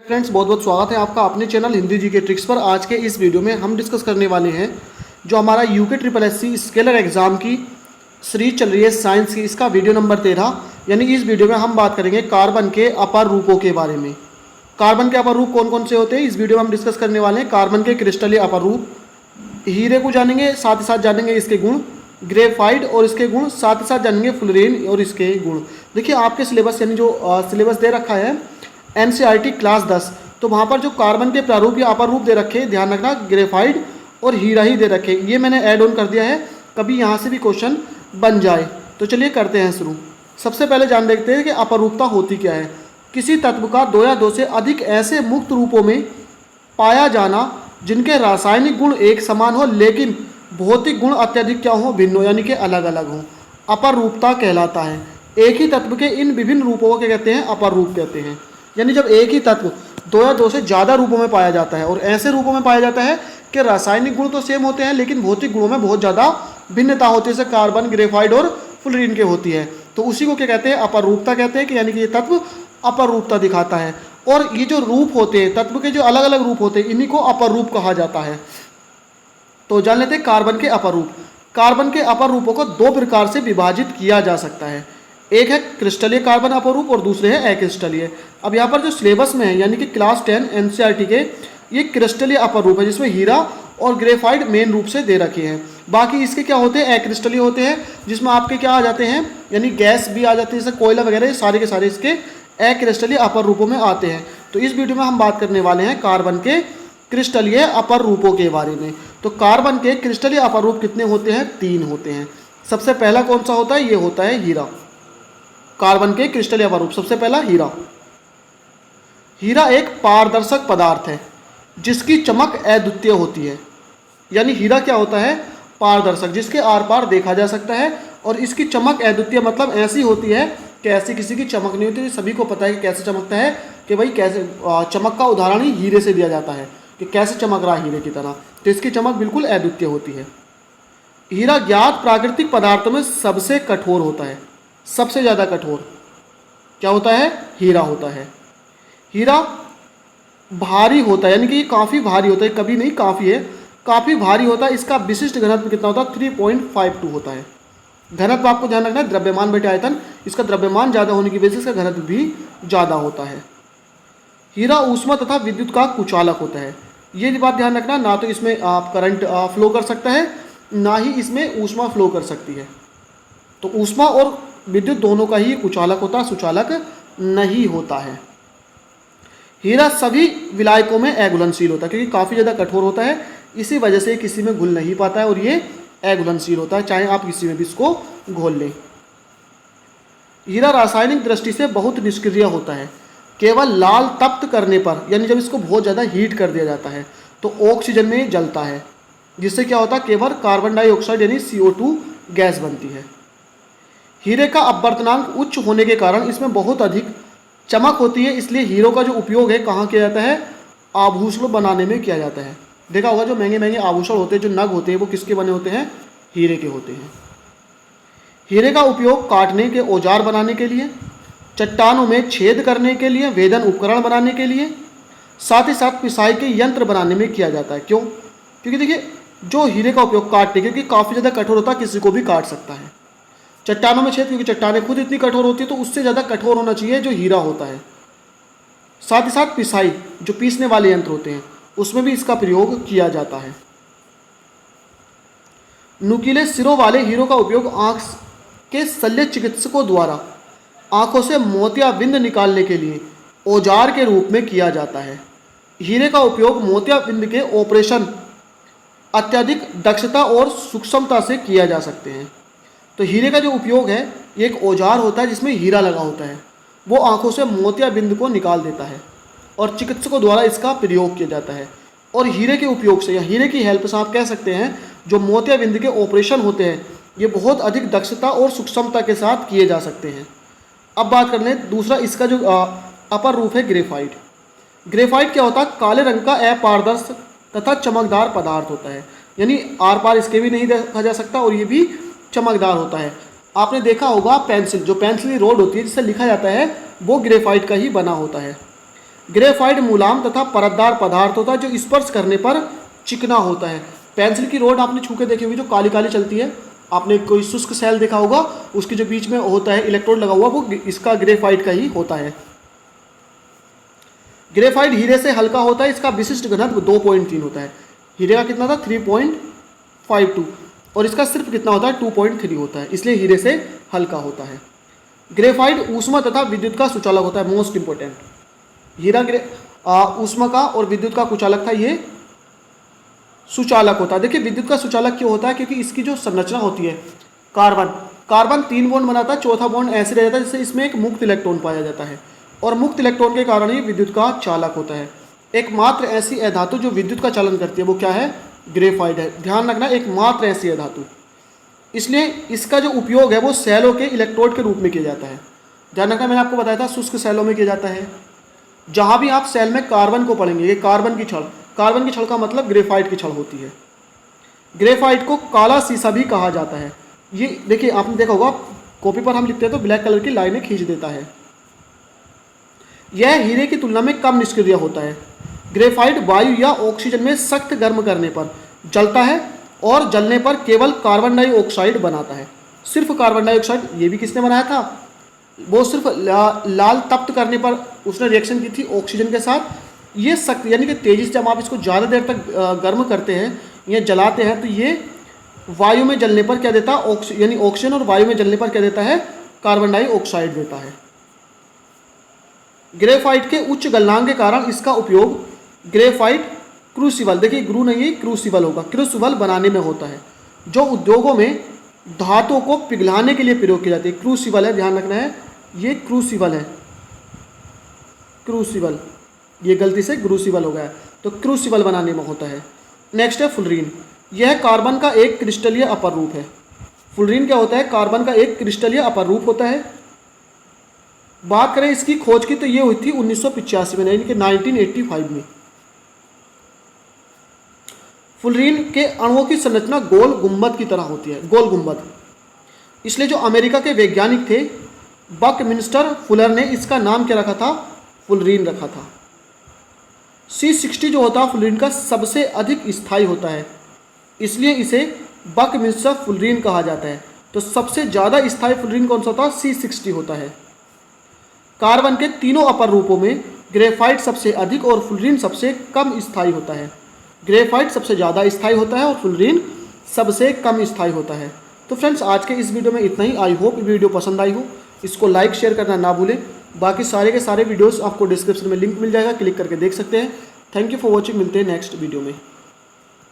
Friends, बहुत बहुत स्वागत है आपका अपने चैनल हिंदी जी के ट्रिक्स पर। आज के इस वीडियो में हम डिस्कस करने वाले हैं जो हमारा यूके ट्रिपल एस सी स्केलर एग्जाम की सीरीज चल रही है साइंस की, इसका वीडियो नंबर 13। यानी इस वीडियो में हम बात करेंगे कार्बन के अपर रूपों के बारे में। कार्बन के अपर रूप कौन कौन से होते हैं इस वीडियो में हम डिस्कस करने वाले हैं। कार्बन के क्रिस्टलीय अपर रूप, हीरे को जानेंगे, साथ ही साथ जानेंगे इसके गुण, ग्रेफाइट और इसके गुण, साथ ही साथ जानेंगे फ्लोरीन और इसके गुण। देखिए आपके सिलेबस यानी जो सिलेबस दे रखा है एनसीईआरटी क्लास 10, तो वहाँ पर जो कार्बन के प्रारूप या अपर रूप दे रखे हैं, ध्यान रखना ग्रेफाइट और हीरा ही दे रखे, ये मैंने ऐड ऑन कर दिया है, कभी यहाँ से भी क्वेश्चन बन जाए। तो चलिए करते हैं शुरू। सबसे पहले जान देखते हैं कि अपरूपता होती क्या है। किसी तत्व का दो या दो से अधिक ऐसे मुक्त रूपों में पाया जाना जिनके रासायनिक गुण एक समान हो लेकिन भौतिक गुण अत्यधिक क्या हो, भिन्न हो, यानी कि अलग अलग हो, अपर रूपता कहलाता है। एक ही तत्व के इन विभिन्न रूपों को क्या कहते हैं, अपर रूप कहते हैं। यानी जब एक ही तत्व दो या दो से ज़्यादा रूपों में पाया जाता है और ऐसे रूपों में पाया जाता है कि रासायनिक गुण तो सेम होते हैं लेकिन भौतिक गुणों में बहुत ज़्यादा भिन्नता होती है, जैसे कार्बन, ग्रेफाइट और फ्लोरीन के होती है, तो उसी को क्या कहते हैं, अपर रूपता कहते हैं। कि यानी कि ये तत्व अपर रूपता दिखाता है। और ये जो रूप होते हैं तत्व के, जो अलग अलग रूप होते हैं, इन्हीं को अपर रूप कहा जाता है। तो जान लेते हैं कार्बन के अपर रूप। कार्बन के अपर रूपों को दो प्रकार से विभाजित किया जा सकता है। एक है क्रिस्टलीय कार्बन अपर रूप और दूसरे है अक्रिस्टलीय। अब यहाँ पर जो सिलेबस में है यानी कि क्लास 10 एनसीईआरटी के, ये क्रिस्टलीय अपर रूप है जिसमें हीरा और ग्रेफाइट मेन रूप से दे रखे हैं। बाकी इसके क्या होते हैं, अक्रिस्टलीय होते हैं, जिसमें आपके क्या आ जाते हैं, यानी गैस भी आ जाती है, जैसे कोयला वगैरह, ये सारे के सारे इसके अक्रिस्टलीय अपर रूपों में आते हैं। तो इस वीडियो में हम बात करने वाले हैं कार्बन के क्रिस्टलीय अपर रूपों के बारे में। तो कार्बन के क्रिस्टलीय अपर रूप कितने होते हैं, 3 होते हैं। सबसे पहला कौन सा होता है, ये होता है हीरा। कार्बन के क्रिस्टलीय अपर रूप, सबसे पहला हीरा। हीरा एक पारदर्शक पदार्थ है जिसकी चमक अद्वितीय होती है। यानी हीरा क्या होता है, पारदर्शक, जिसके आर पार देखा जा सकता है, और इसकी चमक अद्वितीय मतलब ऐसी होती है कि ऐसी किसी की चमक नहीं होती। सभी को पता है कि कैसे चमकता है, कि भाई कैसे, चमक का उदाहरण ही हीरे से दिया जाता है कि कैसे चमक रहा है हीरे की तरह, तो इसकी चमक बिल्कुल अद्वितीय होती है। हीरा ज्ञात प्राकृतिक पदार्थों में सबसे कठोर होता है, सबसे ज़्यादा कठोर क्या होता है, हीरा होता है। हीरा भारी होता है, यानी कि ये काफ़ी भारी होता है, कभी नहीं, काफ़ी है, काफ़ी भारी होता है। इसका विशिष्ट घनत्व कितना होता है, 3.52 होता है। घनत्व आपको ध्यान रखना है, द्रव्यमान बटे आयतन, इसका द्रव्यमान ज़्यादा होने की वजह से इसका घनत्व भी ज़्यादा होता है। हीरा ऊष्मा तथा विद्युत का कुचालक होता है। ये बात ध्यान रखना, ना तो इसमें आप करंट फ्लो कर सकता है, ना ही इसमें ऊष्मा फ्लो कर सकती है। तो ऊष्मा और विद्युत दोनों का ही कुचालक होता है, सुचालक नहीं होता है। हीरा सभी विलायकों में अघुलनशील होता है, क्योंकि काफ़ी ज़्यादा कठोर होता है, इसी वजह से किसी में घुल नहीं पाता है और ये अघुलनशील होता है, चाहे आप किसी में भी इसको घोल लें। हीरा रासायनिक दृष्टि से बहुत निष्क्रिय होता है। केवल लाल तप्त करने पर, यानी जब इसको बहुत ज़्यादा हीट कर दिया जाता है तो ऑक्सीजन में जलता है, जिससे क्या होता है, केवल कार्बन डाइऑक्साइड यानी CO2 गैस बनती है। हीरे का अपवर्तनांक उच्च होने के कारण इसमें बहुत अधिक चमक होती है, इसलिए हीरो का जो उपयोग है कहाँ किया जाता है, आभूषण बनाने में किया जाता है। देखा होगा जो महंगे महंगे आभूषण होते हैं, जो नग होते हैं, वो किसके बने होते हैं, हीरे के होते हैं। हीरे का उपयोग काटने के औजार बनाने के लिए, चट्टानों में छेद करने के लिए, वेदन उपकरण बनाने के लिए, साथ ही साथ पिसाई के यंत्र बनाने में किया जाता है। क्यों, क्योंकि देखिए जो हीरे का उपयोग काटने, क्योंकि काफ़ी ज़्यादा कठोर होता है, किसी को भी काट सकता है। चट्टानों में छेद, क्योंकि चट्टानें खुद इतनी कठोर होती है, तो उससे ज़्यादा कठोर होना चाहिए जो हीरा होता है। साथ ही साथ पिसाई, जो पीसने वाले यंत्र होते हैं, उसमें भी इसका प्रयोग किया जाता है। नुकीले सिरों वाले हीरो का उपयोग आँख के शल्य चिकित्सकों द्वारा आँखों से मोतियाबिंद निकालने के लिए औजार के रूप में किया जाता है। हीरे का उपयोग मोतियाबिंद के ऑपरेशन अत्यधिक दक्षता और सूक्ष्मता से किया जा सकते हैं। तो हीरे का जो उपयोग है, ये एक औजार होता है जिसमें हीरा लगा होता है, वो आंखों से मोतियाबिंद को निकाल देता है और चिकित्सकों द्वारा इसका प्रयोग किया जाता है। और हीरे के उपयोग से या हीरे की हेल्प से आप कह सकते हैं जो मोतियाबिंद के ऑपरेशन होते हैं, ये बहुत अधिक दक्षता और सूक्ष्मता के साथ किए जा सकते हैं। अब बात कर लें दूसरा, इसका जो अपर रूप है ग्रेफाइट। ग्रेफाइट क्या होता है, काले रंग का अपारदर्शी तथा चमकदार पदार्थ होता है, यानी आर पार इसके भी नहीं देखा जा सकता और ये भी चमकदार होता है। आपने देखा होगा पेंसिल, जो पेंसिल रोड होती है जिससे लिखा जाता है, वो ग्रेफाइट का ही बना होता है। ग्रेफाइट मुलायम तथा परतदार पदार्थ होता है जो स्पर्श करने पर चिकना होता है। पेंसिल की रोड आपने छू के देखी होगी जो काली काली चलती है, आपने कोई शुष्क सेल देखा होगा, उसके जो बीच में होता है इलेक्ट्रोड लगा हुआ, वो इसका ग्रेफाइट का ही होता है। ग्रेफाइट हीरे से हल्का होता है, इसका विशिष्ट घनत्व 2.3 होता है। हीरे का कितना था 3.52 और इसका सिर्फ कितना होता है 2.3 होता है, इसलिए हीरे से हल्का होता है। ग्रेफाइट ऊष्मा तथा विद्युत का सुचालक होता है, मोस्ट इंपोर्टेंट। हीरा ऊष्मा का और विद्युत का कुचालक था, ये सुचालक होता है। देखिए विद्युत का सुचालक क्यों होता है, क्योंकि इसकी जो संरचना होती है कार्बन 3 बॉन्ड बनाता है, चौथा बॉन्ड ऐसे रह जाता है जिससे इसमें एक मुक्त इलेक्ट्रॉन पाया जाता है और मुक्त इलेक्ट्रॉन के कारण ही विद्युत का चालक होता है। एकमात्र ऐसी अधातु जो विद्युत का चालन करती है वो क्या है, ग्रेफाइट है। ध्यान रखना, एकमात्र ऐसी अधातु, इसलिए इसका जो उपयोग है वो सेलों के इलेक्ट्रोड के रूप में किया जाता है। ध्यान रखना, मैंने आपको बताया था शुष्क सेलों में किया जाता है। जहाँ भी आप सेल में कार्बन को पढ़ेंगे, ये कार्बन की छड़ का मतलब ग्रेफाइट की छड़ होती है। ग्रेफाइट को काला शीशा भी कहा जाता है। ये देखिए आपने देखा होगा कॉपी पर हम लिखते हैं तो ब्लैक कलर की लाइनें खींच देता है। यह हीरे की तुलना में कम निष्क्रिय होता है। ग्रेफाइट वायु या ऑक्सीजन में सख्त गर्म करने पर जलता है और जलने पर केवल कार्बन डाइऑक्साइड बनाता है। सिर्फ कार्बन डाइऑक्साइड, ये भी किसने बनाया था, वो सिर्फ लाल तप्त करने पर उसने रिएक्शन की थी ऑक्सीजन के साथ। ये सख्त यानी कि तेजी से जब आप इसको ज़्यादा देर तक गर्म करते हैं या जलाते हैं तो ये वायु में जलने पर क्या देता है, यानी ऑक्सीजन और वायु में जलने पर क्या देता है, कार्बन डाइऑक्साइड देता है। ग्रेफाइट के उच्च गलनांक के कारण इसका उपयोग ग्रेफाइट क्रूसिबल, देखिए ग्रू नहीं क्रूसिबल होगा, क्रूसिबल बनाने में होता है, जो उद्योगों में धातुओं को पिघलाने के लिए प्रयोग की जाती है। क्रूसिबल है, ध्यान रखना है, ये क्रूसिबल है, क्रूसिबल, ये गलती से क्रूसिबल हो गया है, तो क्रूसिबल बनाने में होता है। नेक्स्ट है फुलरीन, यह कार्बन का एक क्रिस्टलीय अपर रूप है। फुलरीन क्या होता है, कार्बन का एक क्रिस्टलीय अपर रूप होता है। बात करें इसकी खोज की तो ये हुई थी 1985 में, यानी कि 1985 में। फुलरीन के अणुओं की संरचना गोल गुंबद की तरह होती है, गोल गुंबद, इसलिए जो अमेरिका के वैज्ञानिक थे बकमिंस्टर फुलर ने इसका नाम क्या रखा था, फुलरीन रखा था। C60 जो होता है फुलरीन का सबसे अधिक स्थायी होता है, इसलिए इसे बकमिंस्टर फुलरीन कहा जाता है। तो सबसे ज़्यादा स्थायी फुलरीन कौन सा होता है, C60 होता है। कार्बन के तीनों अपर रूपों में ग्रेफाइट सबसे अधिक और फुलरीन सबसे कम स्थायी होता है। ग्रेफाइट सबसे ज़्यादा स्थायी होता है और फुलरीन सबसे कम स्थायी होता है। तो फ्रेंड्स आज के इस वीडियो में इतना ही। आई होप वीडियो पसंद आई हो, इसको लाइक शेयर करना ना भूलें। बाकी सारे के सारे वीडियोस आपको डिस्क्रिप्शन में लिंक मिल जाएगा, क्लिक करके देख सकते हैं। थैंक यू फॉर वॉचिंग, मिलते हैं नेक्स्ट वीडियो में।